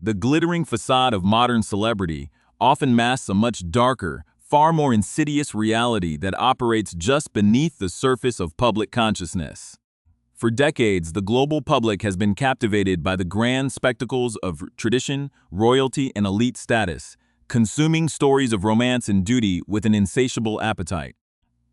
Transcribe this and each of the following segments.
The glittering facade of modern celebrity often masks a much darker, far more insidious reality that operates just beneath the surface of public consciousness. For decades, the global public has been captivated by the grand spectacles of tradition, royalty, and elite status, consuming stories of romance and duty with an insatiable appetite.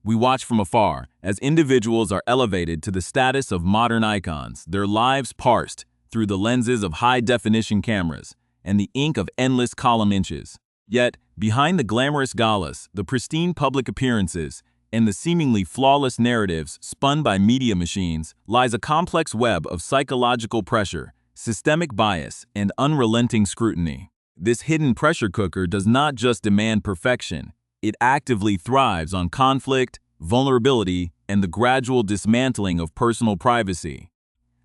We watch from afar as individuals are elevated to the status of modern icons, their lives parsed through the lenses of high-definition cameras and the ink of endless column inches. Yet, behind the glamorous galas, the pristine public appearances, and the seemingly flawless narratives spun by media machines, lies a complex web of psychological pressure, systemic bias, and unrelenting scrutiny. This hidden pressure cooker does not just demand perfection, it actively thrives on conflict, vulnerability, and the gradual dismantling of personal privacy.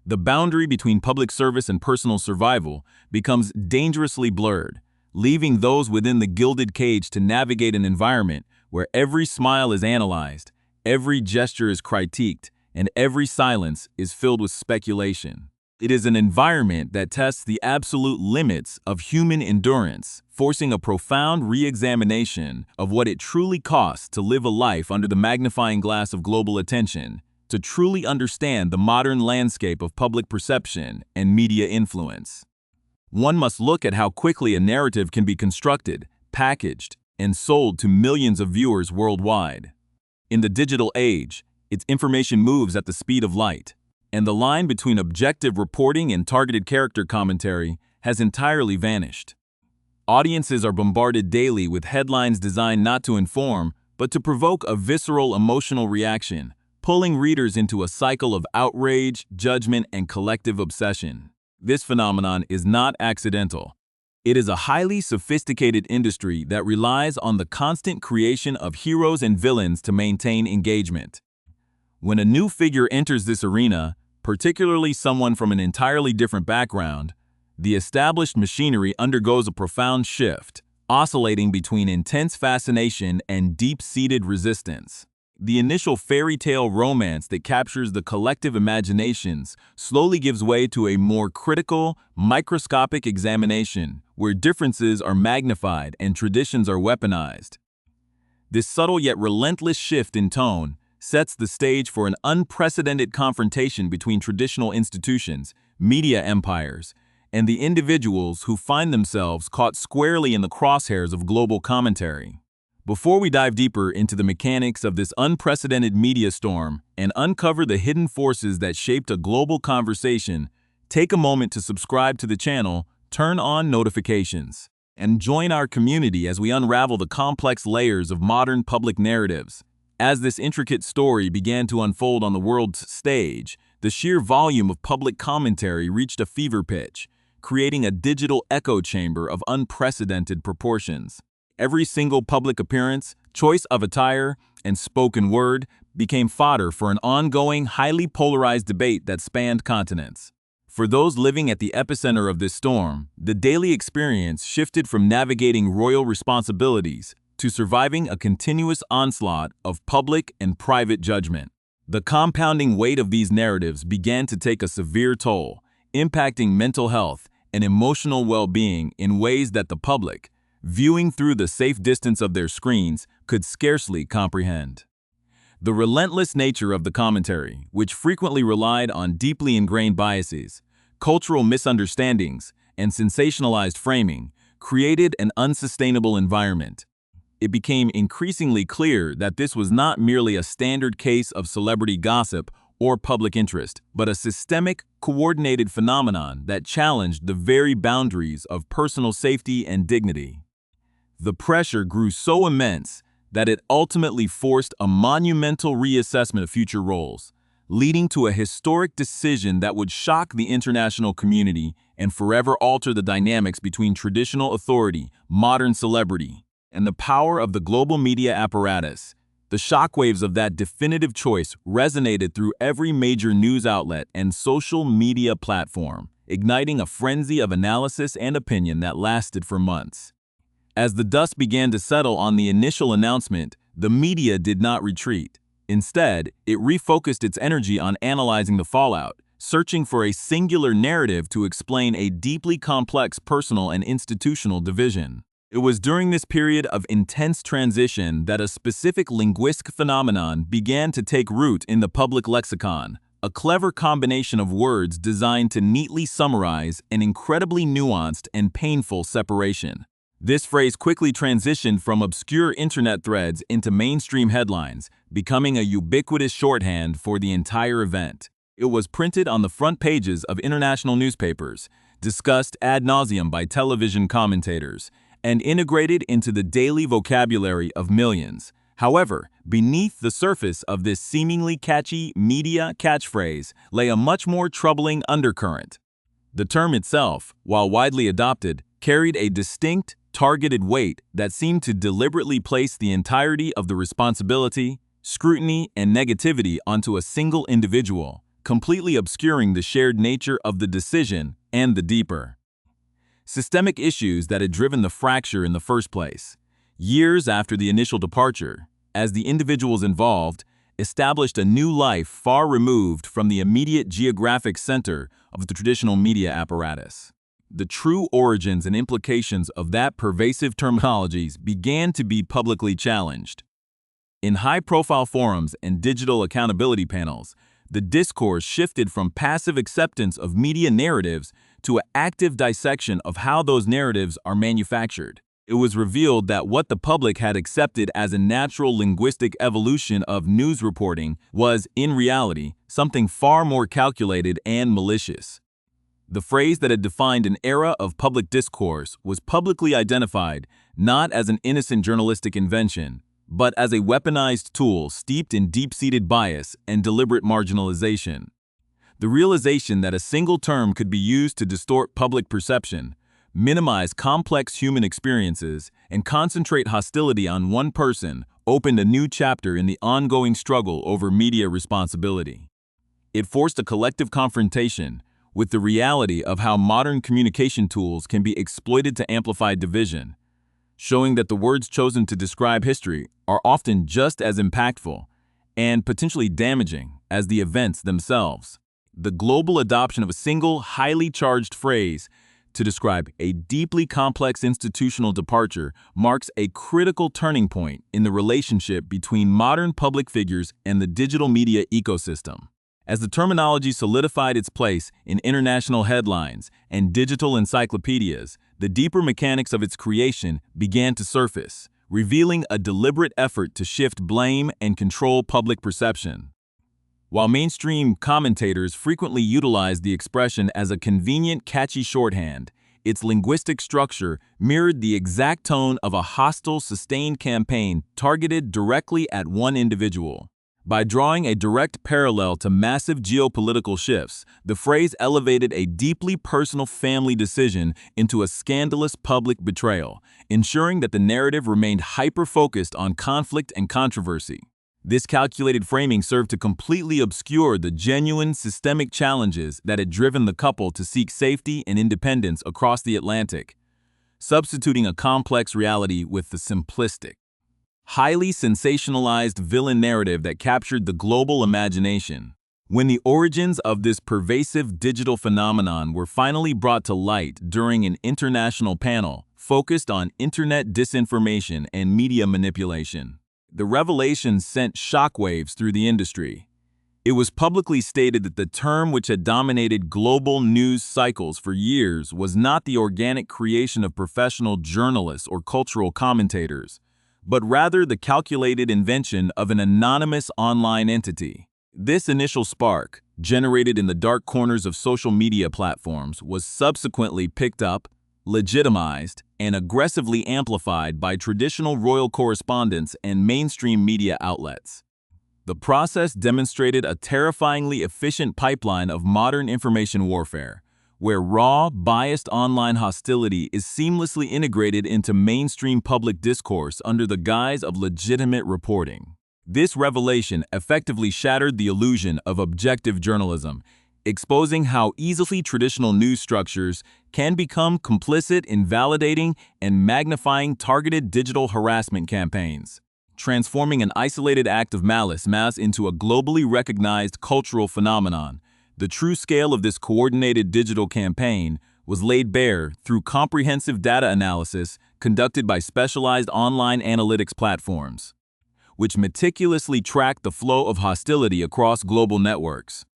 The boundary between public service and personal survival becomes dangerously blurred, leaving those within the gilded cage to navigate an environment where every smile is analyzed, every gesture is critiqued, and every silence is filled with speculation. It is an environment that tests the absolute limits of human endurance, forcing a profound re-examination of what it truly costs to live a life under the magnifying glass of global attention, to truly understand the modern landscape of public perception and media influence. One must look at how quickly a narrative can be constructed, packaged, and sold to millions of viewers worldwide. In the digital age, its information moves at the speed of light, and the line between objective reporting and targeted character commentary has entirely vanished. Audiences are bombarded daily with headlines designed not to inform, but to provoke a visceral emotional reaction, pulling readers into a cycle of outrage, judgment, and collective obsession. This phenomenon is not accidental. It is a highly sophisticated industry that relies on the constant creation of heroes and villains to maintain engagement. When a new figure enters this arena, particularly someone from an entirely different background, the established machinery undergoes a profound shift, oscillating between intense fascination and deep-seated resistance. The initial fairy tale romance that captures the collective imaginations slowly gives way to a more critical, microscopic examination, where differences are magnified and traditions are weaponized. This subtle yet relentless shift in tone sets the stage for an unprecedented confrontation between traditional institutions, media empires, and the individuals who find themselves caught squarely in the crosshairs of global commentary. Before we dive deeper into the mechanics of this unprecedented media storm and uncover the hidden forces that shaped a global conversation, take a moment to subscribe to the channel, turn on notifications, and join our community as we unravel the complex layers of modern public narratives. As this intricate story began to unfold on the world's stage, the sheer volume of public commentary reached a fever pitch, creating a digital echo chamber of unprecedented proportions. Every single public appearance, choice of attire, and spoken word became fodder for an ongoing, highly polarized debate that spanned continents. For those living at the epicenter of this storm, the daily experience shifted from navigating royal responsibilities to surviving a continuous onslaught of public and private judgment. The compounding weight of these narratives began to take a severe toll, impacting mental health and emotional well-being in ways that the public, viewing through the safe distance of their screens, could scarcely comprehend. The relentless nature of the commentary, which frequently relied on deeply ingrained biases, cultural misunderstandings, and sensationalized framing, created an unsustainable environment. It became increasingly clear that this was not merely a standard case of celebrity gossip or public interest, but a systemic, coordinated phenomenon that challenged the very boundaries of personal safety and dignity. The pressure grew so immense that it ultimately forced a monumental reassessment of future roles, leading to a historic decision that would shock the international community and forever alter the dynamics between traditional authority, modern celebrity, and the power of the global media apparatus. The shockwaves of that definitive choice resonated through every major news outlet and social media platform, igniting a frenzy of analysis and opinion that lasted for months. As the dust began to settle on the initial announcement, the media did not retreat. Instead, it refocused its energy on analyzing the fallout, searching for a singular narrative to explain a deeply complex personal and institutional division. It was during this period of intense transition that a specific linguistic phenomenon began to take root in the public lexicon, a clever combination of words designed to neatly summarize an incredibly nuanced and painful separation. This phrase quickly transitioned from obscure internet threads into mainstream headlines, becoming a ubiquitous shorthand for the entire event. It was printed on the front pages of international newspapers, discussed ad nauseum by television commentators, and integrated into the daily vocabulary of millions. However, beneath the surface of this seemingly catchy media catchphrase lay a much more troubling undercurrent. The term itself, while widely adopted, carried a distinct, targeted weight that seemed to deliberately place the entirety of the responsibility, scrutiny, and negativity onto a single individual, completely obscuring the shared nature of the decision and the deeper systemic issues that had driven the fracture in the first place. Years after the initial departure, as the individuals involved established a new life far removed from the immediate geographic center of the traditional media apparatus. The true origins and implications of that pervasive terminologies began to be publicly challenged. In high-profile forums and digital accountability panels, the discourse shifted from passive acceptance of media narratives to an active dissection of how those narratives are manufactured. It was revealed that what the public had accepted as a natural linguistic evolution of news reporting was, in reality, something far more calculated and malicious. The phrase that had defined an era of public discourse was publicly identified not as an innocent journalistic invention, but as a weaponized tool steeped in deep-seated bias and deliberate marginalization. The realization that a single term could be used to distort public perception, minimize complex human experiences, and concentrate hostility on one person opened a new chapter in the ongoing struggle over media responsibility. It forced a collective confrontation with the reality of how modern communication tools can be exploited to amplify division, showing that the words chosen to describe history are often just as impactful and potentially damaging as the events themselves. The global adoption of a single, highly charged phrase to describe a deeply complex institutional departure marks a critical turning point in the relationship between modern public figures and the digital media ecosystem. As the terminology solidified its place in international headlines and digital encyclopedias, the deeper mechanics of its creation began to surface, revealing a deliberate effort to shift blame and control public perception. While mainstream commentators frequently utilized the expression as a convenient, catchy shorthand, its linguistic structure mirrored the exact tone of a hostile, sustained campaign targeted directly at one individual. By drawing a direct parallel to massive geopolitical shifts, the phrase elevated a deeply personal family decision into a scandalous public betrayal, ensuring that the narrative remained hyper-focused on conflict and controversy. This calculated framing served to completely obscure the genuine systemic challenges that had driven the couple to seek safety and independence across the Atlantic, substituting a complex reality with the simplistic, highly sensationalized villain narrative that captured the global imagination. When the origins of this pervasive digital phenomenon were finally brought to light during an international panel focused on internet disinformation and media manipulation, the revelation sent shockwaves through the industry. It was publicly stated that the term which had dominated global news cycles for years was not the organic creation of professional journalists or cultural commentators, but rather the calculated invention of an anonymous online entity. This initial spark, generated in the dark corners of social media platforms, was subsequently picked up, legitimized, and aggressively amplified by traditional royal correspondents and mainstream media outlets. The process demonstrated a terrifyingly efficient pipeline of modern information warfare, where raw, biased online hostility is seamlessly integrated into mainstream public discourse under the guise of legitimate reporting. This revelation effectively shattered the illusion of objective journalism, exposing how easily traditional news structures can become complicit in validating and magnifying targeted digital harassment campaigns, transforming an isolated act of malice into a globally recognized cultural phenomenon The true scale of this coordinated digital campaign was laid bare through comprehensive data analysis conducted by specialized online analytics platforms, which meticulously tracked the flow of hostility across global networks.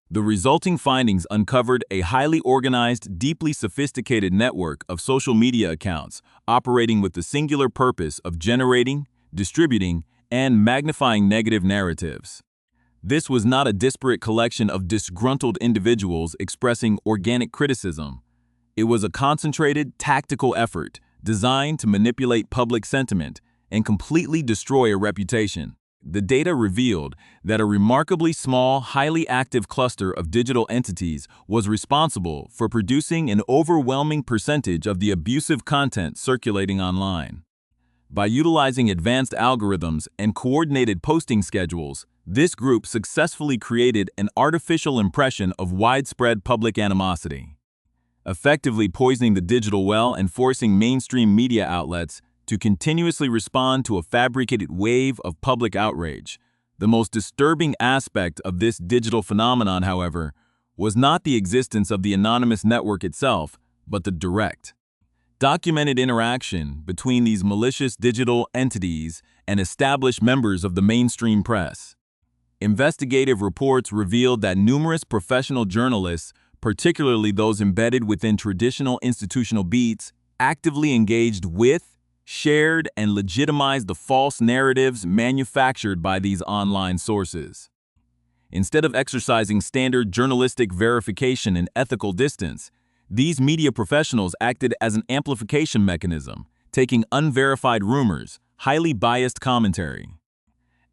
The resulting findings uncovered a highly organized, deeply sophisticated network of social media accounts operating with the singular purpose of generating, distributing, and magnifying negative narratives. This was not a disparate collection of disgruntled individuals expressing organic criticism. It was a concentrated, tactical effort designed to manipulate public sentiment and completely destroy a reputation. The data revealed that a remarkably small, highly active cluster of digital entities was responsible for producing an overwhelming percentage of the abusive content circulating online. By utilizing advanced algorithms and coordinated posting schedules, this group successfully created an artificial impression of widespread public animosity, effectively poisoning the digital well and forcing mainstream media outlets to continuously respond to a fabricated wave of public outrage. The most disturbing aspect of this digital phenomenon, however, was not the existence of the anonymous network itself, but the direct, documented interaction between these malicious digital entities and established members of the mainstream press. Investigative reports revealed that numerous professional journalists, particularly those embedded within traditional institutional beats, actively engaged with, shared, and legitimized the false narratives manufactured by these online sources. Instead of exercising standard journalistic verification and ethical distance, these media professionals acted as an amplification mechanism, taking unverified rumors, highly biased commentary,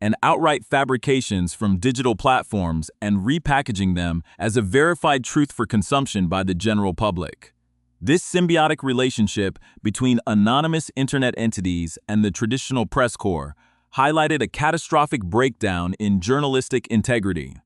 and outright fabrications from digital platforms and repackaging them as a verified truth for consumption by the general public. This symbiotic relationship between anonymous internet entities and the traditional press corps highlighted a catastrophic breakdown in journalistic integrity,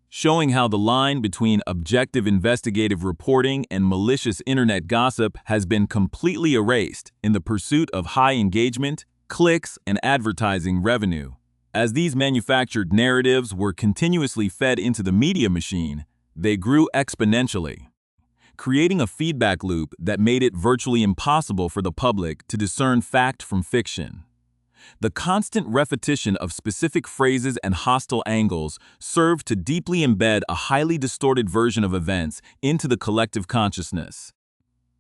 showing how the line between objective investigative reporting and malicious internet gossip has been completely erased in the pursuit of high engagement, clicks, and advertising revenue. As these manufactured narratives were continuously fed into the media machine, they grew exponentially, creating a feedback loop that made it virtually impossible for the public to discern fact from fiction. The constant repetition of specific phrases and hostile angles served to deeply embed a highly distorted version of events into the collective consciousness,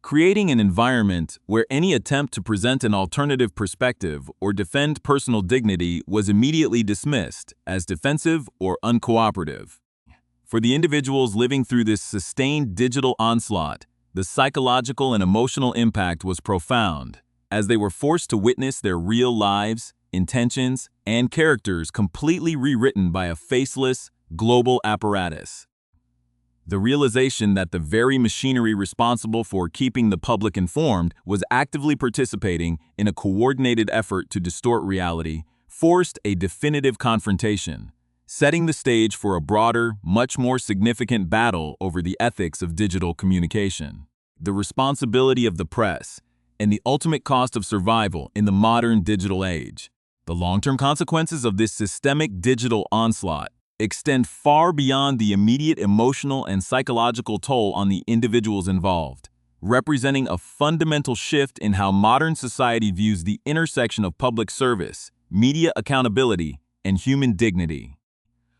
creating an environment where any attempt to present an alternative perspective or defend personal dignity was immediately dismissed as defensive or uncooperative. For the individuals living through this sustained digital onslaught, the psychological and emotional impact was profound, as they were forced to witness their real lives, intentions, and characters completely rewritten by a faceless, global apparatus. The realization that the very machinery responsible for keeping the public informed was actively participating in a coordinated effort to distort reality forced a definitive confrontation, setting the stage for a broader, much more significant battle over the ethics of digital communication, the responsibility of the press, and the ultimate cost of survival in the modern digital age. The long-term consequences of this systemic digital onslaught extend far beyond the immediate emotional and psychological toll on the individuals involved, representing a fundamental shift in how modern society views the intersection of public service, media accountability, and human dignity.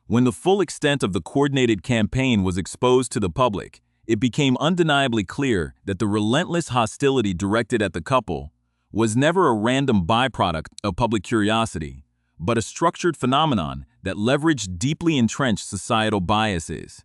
When the full extent of the coordinated campaign was exposed to the public, it became undeniably clear that the relentless hostility directed at the couple was never a random byproduct of public curiosity, but a structured phenomenon that leveraged deeply entrenched societal biases.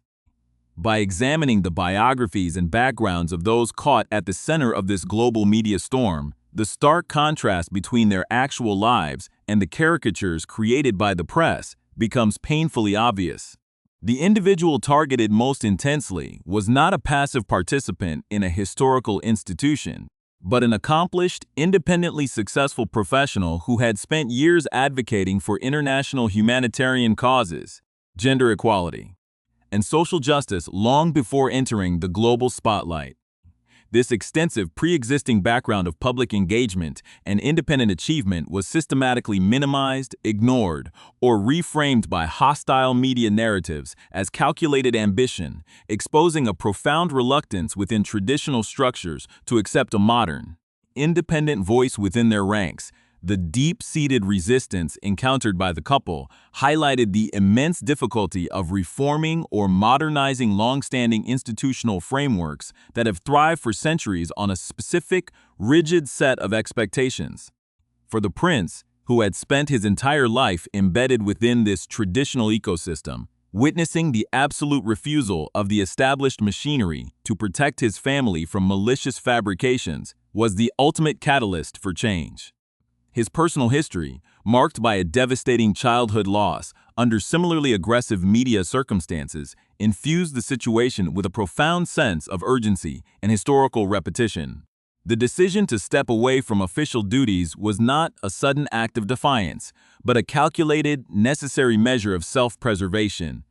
By examining the biographies and backgrounds of those caught at the center of this global media storm, the stark contrast between their actual lives and the caricatures created by the press becomes painfully obvious. The individual targeted most intensely was not a passive participant in a historical institution, but an accomplished, independently successful professional who had spent years advocating for international humanitarian causes, gender equality, and social justice long before entering the global spotlight. This extensive pre-existing background of public engagement and independent achievement was systematically minimized, ignored, or reframed by hostile media narratives as calculated ambition, exposing a profound reluctance within traditional structures to accept a modern, independent voice within their ranks. The deep-seated resistance encountered by the couple highlighted the immense difficulty of reforming or modernizing long-standing institutional frameworks that have thrived for centuries on a specific, rigid set of expectations. For the prince, who had spent his entire life embedded within this traditional ecosystem, witnessing the absolute refusal of the established machinery to protect his family from malicious fabrications, was the ultimate catalyst for change. His personal history, marked by a devastating childhood loss under similarly aggressive media circumstances, infused the situation with a profound sense of urgency and historical repetition. The decision to step away from official duties was not a sudden act of defiance, but a calculated, necessary measure of self-preservation,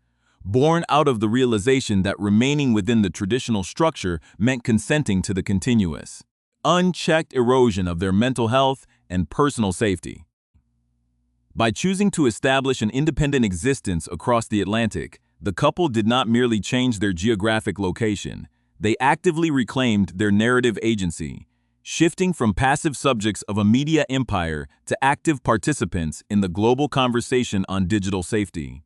born out of the realization that remaining within the traditional structure meant consenting to the continuous, unchecked erosion of their mental health and personal safety. By choosing to establish an independent existence across the Atlantic, the couple did not merely change their geographic location, they actively reclaimed their narrative agency, shifting from passive subjects of a media empire to active participants in the global conversation on digital safety,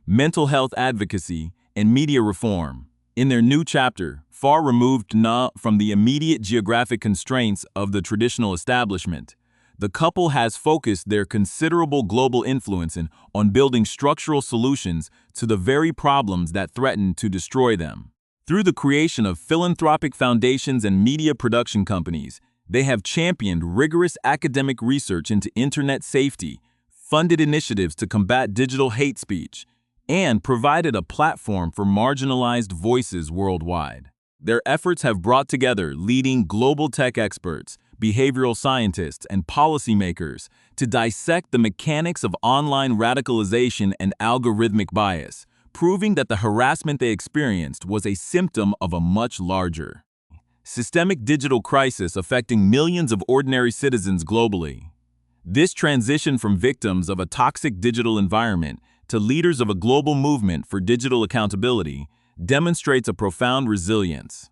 mental health advocacy, and media reform. In their new chapter, far removed from the immediate geographic constraints of the traditional establishment, the couple has focused their considerable global influence on building structural solutions to the very problems that threaten to destroy them. Through the creation of philanthropic foundations and media production companies, they have championed rigorous academic research into internet safety, funded initiatives to combat digital hate speech, and provided a platform for marginalized voices worldwide. Their efforts have brought together leading global tech experts, behavioral scientists, and policymakers to dissect the mechanics of online radicalization and algorithmic bias, proving that the harassment they experienced was a symptom of a much larger, systemic digital crisis affecting millions of ordinary citizens globally. This transition from victims of a toxic digital environment to leaders of a global movement for digital accountability demonstrates a profound resilience,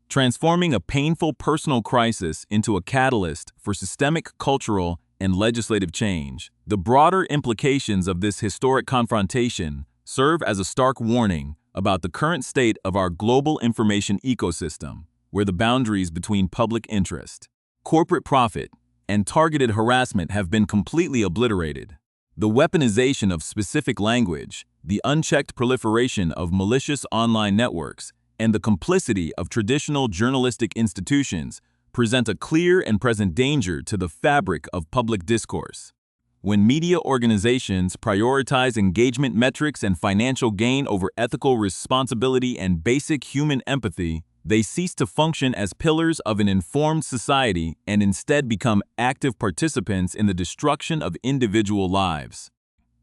transforming a painful personal crisis into a catalyst for systemic cultural and legislative change. The broader implications of this historic confrontation serve as a stark warning about the current state of our global information ecosystem, where the boundaries between public interest, corporate profit, and targeted harassment have been completely obliterated. The weaponization of specific language, the unchecked proliferation of malicious online networks, and the complicity of traditional journalistic institutions present a clear and present danger to the fabric of public discourse. When media organizations prioritize engagement metrics and financial gain over ethical responsibility and basic human empathy, they cease to function as pillars of an informed society and instead become active participants in the destruction of individual lives.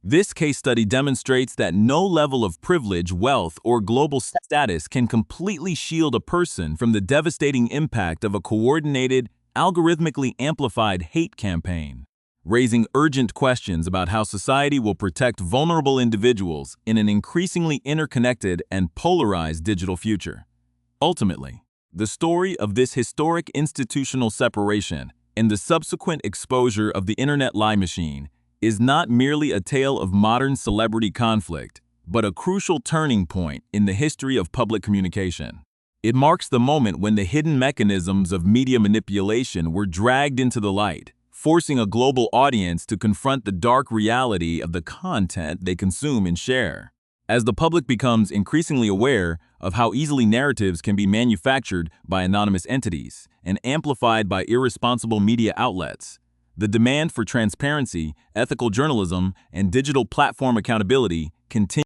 This case study demonstrates that no level of privilege, wealth, or global status can completely shield a person from the devastating impact of a coordinated, algorithmically amplified hate campaign, raising urgent questions about how society will protect vulnerable individuals in an increasingly interconnected and polarized digital future. Ultimately, the story of this historic institutional separation and the subsequent exposure of the internet lie machine is not merely a tale of modern celebrity conflict, but a crucial turning point in the history of public communication. It marks the moment when the hidden mechanisms of media manipulation were dragged into the light, forcing a global audience to confront the dark reality of the content they consume and share. As the public becomes increasingly aware of how easily narratives can be manufactured by anonymous entities and amplified by irresponsible media outlets, the demand for transparency, ethical journalism, and digital platform accountability continues.